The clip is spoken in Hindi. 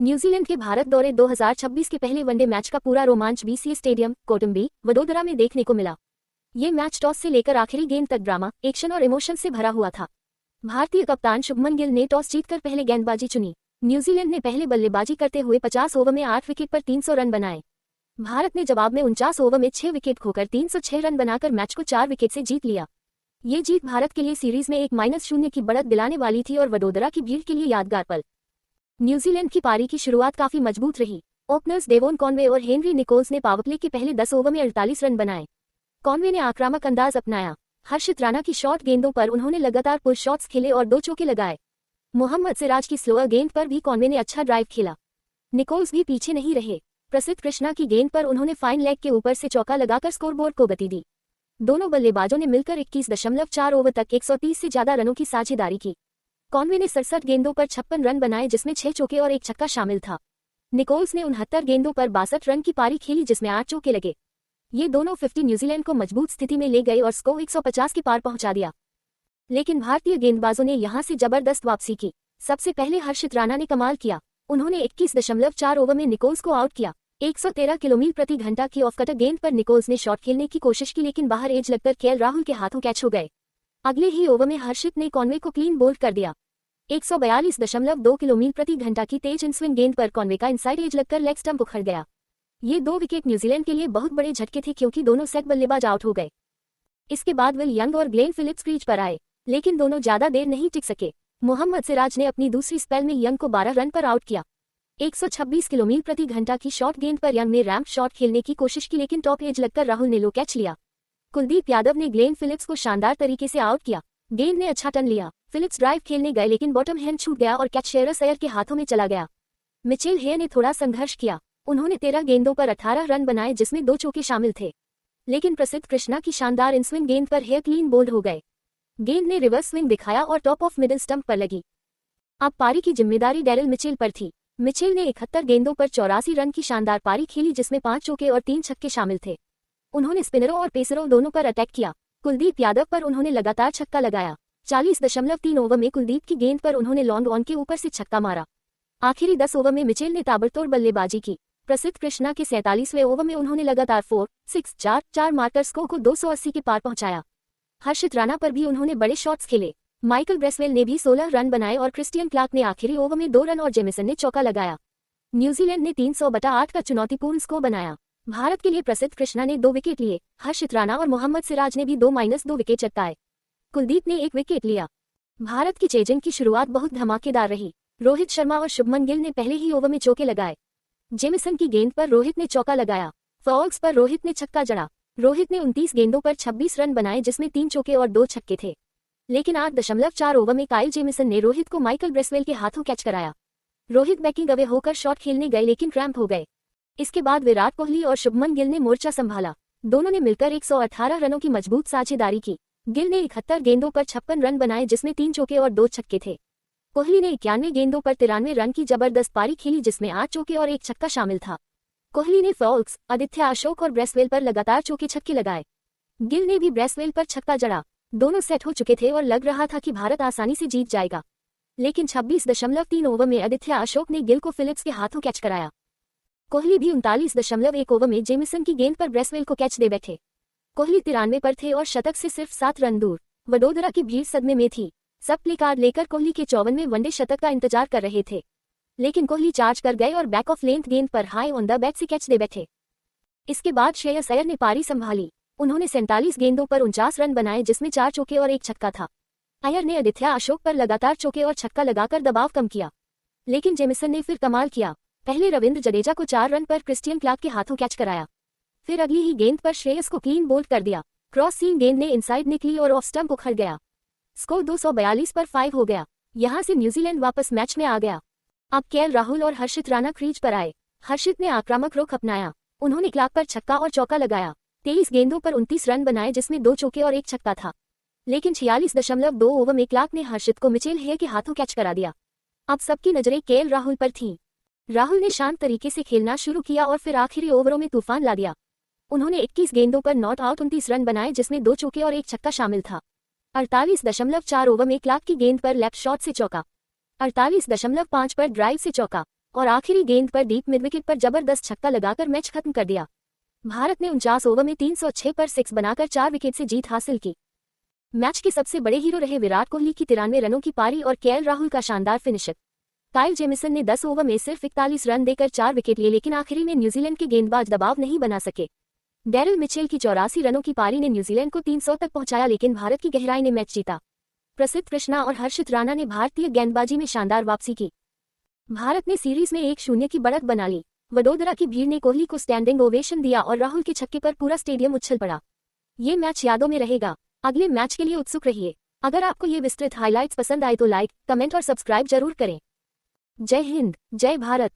न्यूजीलैंड के भारत दौरे 2026 के पहले वनडे मैच का पूरा रोमांच बीसीए स्टेडियम कोटुंबी वडोदरा में देखने को मिला। ये मैच टॉस से लेकर आखिरी गेंद तक ड्रामा, एक्शन और इमोशन से भरा हुआ था। भारतीय कप्तान शुभमन गिल ने टॉस जीतकर पहले गेंदबाजी चुनी। न्यूजीलैंड ने पहले बल्लेबाजी करते हुए 50 ओवर में 8 विकेट पर 300 रन बनाए। भारत ने जवाब में 49 ओवर में 6 विकेट खोकर 306 रन बनाकर मैच को 4 विकेट से जीत लिया। ये जीत भारत के लिए सीरीज में 1-0 की बढ़त दिलाने वाली थी और वडोदरा की भीड़ के लिए यादगार पल। न्यूजीलैंड की पारी की शुरुआत काफी मजबूत रही। ओपनर्स डेवोन कॉनवे और हेनरी निकोल्स ने पावरप्ले के पहले 10 ओवर में 48 रन बनाए। कॉनवे ने आक्रामक अंदाज अपनाया। हर्षित राणा की शॉर्ट गेंदों पर उन्होंने लगातार पुल शॉट्स खेले और 2 चौके लगाए। मोहम्मद सिराज की स्लोअर गेंद पर भी कॉनवे ने अच्छा ड्राइव खेला। निकोल्स भी पीछे नहीं रहे। प्रसिद्ध कृष्णा की गेंद पर उन्होंने फाइन लेग के ऊपर से चौका लगाकर स्कोरबोर्ड को गति दी। दोनों बल्लेबाजों ने मिलकर 21.4 ओवर तक 130 से ज्यादा रनों की साझेदारी की। कॉनवे ने 67 गेंदों पर 56 रन बनाए जिसमें 6 चौके और 1 छक्का शामिल था। निकोल्स ने 69 गेंदों पर 62 रन की पारी खेली जिसमें 8 चौके लगे। ये दोनों 50 न्यूजीलैंड को मजबूत स्थिति में ले गए और स्कोर 150 के पार पहुंचा दिया। लेकिन भारतीय गेंदबाजों ने यहां से जबरदस्त वापसी की। सबसे पहले हर्षित राणा ने कमाल किया। उन्होंने 21.4 ओवर में निकोल्स को आउट किया। 113 किलोमीटर प्रति घंटा की ऑफ कटर गेंद पर निकोल्स ने शॉट खेलने की कोशिश की लेकिन बाहर एज लगकर केएल राहुल के हाथों कैच हो गए। अगले ही ओवर में हर्षित ने कॉनवे को क्लीन बोल्ड कर दिया। 142.2 किलोमीटर प्रति घंटा की तेज इन स्विंग गेंद पर कॉनवे का इनसाइड एज लगकर लेग स्टंप उखड़ गया। ये 2 विकेट न्यूजीलैंड के लिए बहुत बड़े झटके थे क्योंकि दोनों सेट बल्लेबाज आउट हो गए। इसके बाद विल यंग और ग्लेन फिलिप्स क्रीज पर आए, लेकिन दोनों ज्यादा देर नहीं टिक सके। मोहम्मद सिराज ने अपनी दूसरी स्पेल में यंग को 12 रन पर आउट किया। 126 किलोमीटर प्रति घंटा की शॉर्ट गेंद पर यंग ने रैंप शॉट खेलने की कोशिश की लेकिन टॉप एज लगकर राहुल ने लो कैच लिया। कुलदीप यादव ने ग्लेन फिलिप्स को शानदार तरीके से आउट किया। गेंद ने अच्छा टर्न लिया। फिलिप्स ड्राइव खेलने गए लेकिन बॉटम हैंड छूट गया और कैच शेरस अय्यर के हाथों में चला गया। मिचेल हेयर ने थोड़ा संघर्ष किया। उन्होंने 13 गेंदों पर 18 रन बनाए जिसमें 2 चौके शामिल थे। लेकिन प्रसिद्ध कृष्णा की शानदार इन स्विंग गेंद पर हेयर क्लीन बोल्ड हो गए। गेंद ने रिवर्स स्विंग दिखाया और टॉप ऑफ मिडिल स्टंप पर लगी। अब पारी की जिम्मेदारी डेरिल मिचेल पर थी। मिचेल ने 71 गेंदों पर 84 रन की शानदार पारी खेली जिसमें 5 चौके और 3 छक्के शामिल थे। उन्होंने स्पिनरों और पेसरों दोनों पर अटैक किया। कुलदीप यादव पर उन्होंने लगातार छक्का लगाया। 40.3 ओवर में कुलदीप की गेंद पर उन्होंने लॉन्ग ऑन के ऊपर से छक्का मारा। आखिरी 10 ओवर में मिचेल ने ताबड़तोड़ बल्लेबाजी की। प्रसिद्ध कृष्णा के 47वें ओवर में उन्होंने लगातार 4, 6, 4 मारकर स्कोर को 280 के पार पहुंचाया। हर्षित राणा पर भी उन्होंने बड़े शॉट्स खेले। माइकल ब्रेसवेल ने भी 16 रन बनाए और क्रिस्टियन क्लार्क ने आखिरी ओवर में 2 रन और जेमिसन ने चौका लगाया। न्यूजीलैंड ने 300/8 का चुनौतीपूर्ण स्कोर बनाया। भारत के लिए प्रसिद्ध कृष्णा ने 2 विकेट लिए। हर्षित राणा और मोहम्मद सिराज ने भी 2-2 विकेट चटकाए। कुलदीप ने 1 विकेट लिया। भारत की चेजिंग की शुरुआत बहुत धमाकेदार रही। रोहित शर्मा और शुभमन गिल ने पहले ही ओवर में चौके लगाए। जेमिसन की गेंद पर रोहित ने चौका लगाया। फॉल्स पर रोहित ने छक्का जड़ा। रोहित ने 29 गेंदों पर 26 रन बनाए जिसमें 3 चौके और 2 छक्के थे। लेकिन 8.4 ओवर में काइल जेमिसन ने रोहित को माइकल ब्रेसवेल के हाथों कैच कराया। रोहित बैकिंग अवे होकर शॉट खेलने गए लेकिन क्रैम्प हो गए। इसके बाद विराट कोहली और शुभमन गिल ने मोर्चा संभाला। दोनों ने मिलकर 118 रनों की मजबूत साझेदारी की। गिल ने 71 गेंदों पर 56 रन बनाए जिसमें 3 चौके और 2 छक्के थे। कोहली ने 91 गेंदों पर 93 रन की जबरदस्त पारी खेली जिसमें 8 चौके और 1 छक्का शामिल था। कोहली ने फॉल्क्स, आदित्य अशोक और ब्रेसवेल पर लगातार चौके छक्के लगाए। गिल ने भी ब्रेसवेल पर छक्का जड़ा। दोनों सेट हो चुके थे और लग रहा था कि भारत आसानी से जीत जाएगा। लेकिन 26.3 ओवर में आदित्य अशोक ने गिल को फिलिप्स के हाथों कैच कराया। कोहली भी 39.1 ओवर में जेमिसन की गेंद पर ब्रेसवेल को कैच दे बैठे। कोहली 93 पर थे और शतक से सिर्फ 7 रन दूर। वडोदरा की भीड़ सदमे में थी। सब प्ले कार्ड लेकर कोहली के 54वें वनडे शतक का इंतजार कर रहे थे। लेकिन कोहली चार्ज कर गए और बैक ऑफ लेंथ गेंद पर हाई ऑन द बैक से कैच दे बैठे। इसके बाद श्रेयस अय्यर ने पारी संभाली। उन्होंने 47 गेंदों पर 49 रन बनाए जिसमें 4 चौके और 1 छक्का था। अय्यर ने आदित्य अशोक पर लगातार चौके और छक्का लगाकर दबाव कम किया। लेकिन जेमिसन ने फिर कमाल किया। पहले रविंद्र जडेजा को 4 रन पर क्रिस्टियन क्लार्क के हाथों कैच कराया। फिर अगली ही गेंद पर श्रेयस को क्लीन बोल्ड कर दिया। क्रॉस सीम गेंद ने इनसाइड निकली और ऑफ स्टंप उखड़ गया। स्कोर 242 पर 5 हो गया। यहां से न्यूजीलैंड वापस मैच में आ गया। अब केएल राहुल और हर्षित राणा क्रीज पर आए। हर्षित ने आक्रामक रुख अपनाया। उन्होंने क्लार्क पर छक्का और चौका लगाया। 23 गेंदों पर 29 रन बनाए जिसमें 2 चौके और 1 छक्का था। लेकिन 46.2 ओवर में क्लार्क ने हर्षित को मिचेल हेयर के हाथों कैच करा दिया। अब सबकी नजरें केएल राहुल पर थीं। राहुल ने शांत तरीके से खेलना शुरू किया और फिर आखिरी ओवरों में तूफान ला दिया। उन्होंने 21 गेंदों पर नॉट आउट 29 रन बनाए जिसमें 2 चौके और 1 छक्का शामिल था। 48.4 ओवर में क्लार्क की गेंद पर लेफ्ट शॉट से चौका, 48.5 पर ड्राइव से चौका, और आखिरी गेंद पर डीप मिडविकेट पर जबरदस्त छक्का लगाकर मैच खत्म कर दिया। भारत ने 49 ओवर में 306 पर 6 बनाकर 4 विकेट से जीत हासिल की। मैच के सबसे बड़े हीरो रहे विराट कोहली की 93 रनों की पारी और केएल राहुल का शानदार फिनिशर। काइल जेमिसन ने 10 ओवर में सिर्फ 41 रन देकर 4 विकेट लिए, लेकिन आखिरी में न्यूजीलैंड के गेंदबाज दबाव नहीं बना सके। डेरिल मिचेल की 84 रनों की पारी ने न्यूजीलैंड को 300 तक पहुंचाया, लेकिन भारत की गहराई ने मैच जीता। प्रसिद्ध कृष्णा और हर्षित राणा ने भारतीय गेंदबाजी में शानदार वापसी की। भारत ने सीरीज में 1-0 की बढ़त बना ली। वडोदरा की भीड़ ने कोहली को स्टैंडिंग ओवेशन दिया और राहुल के छक्के पर पूरा स्टेडियम उछल पड़ा। ये मैच यादों में रहेगा। अगले मैच के लिए उत्सुक रहिए। अगर आपको ये विस्तृत हाइलाइट्स पसंद आए तो लाइक, कमेंट और सब्सक्राइब जरूर करें। जय हिंद, जय भारत।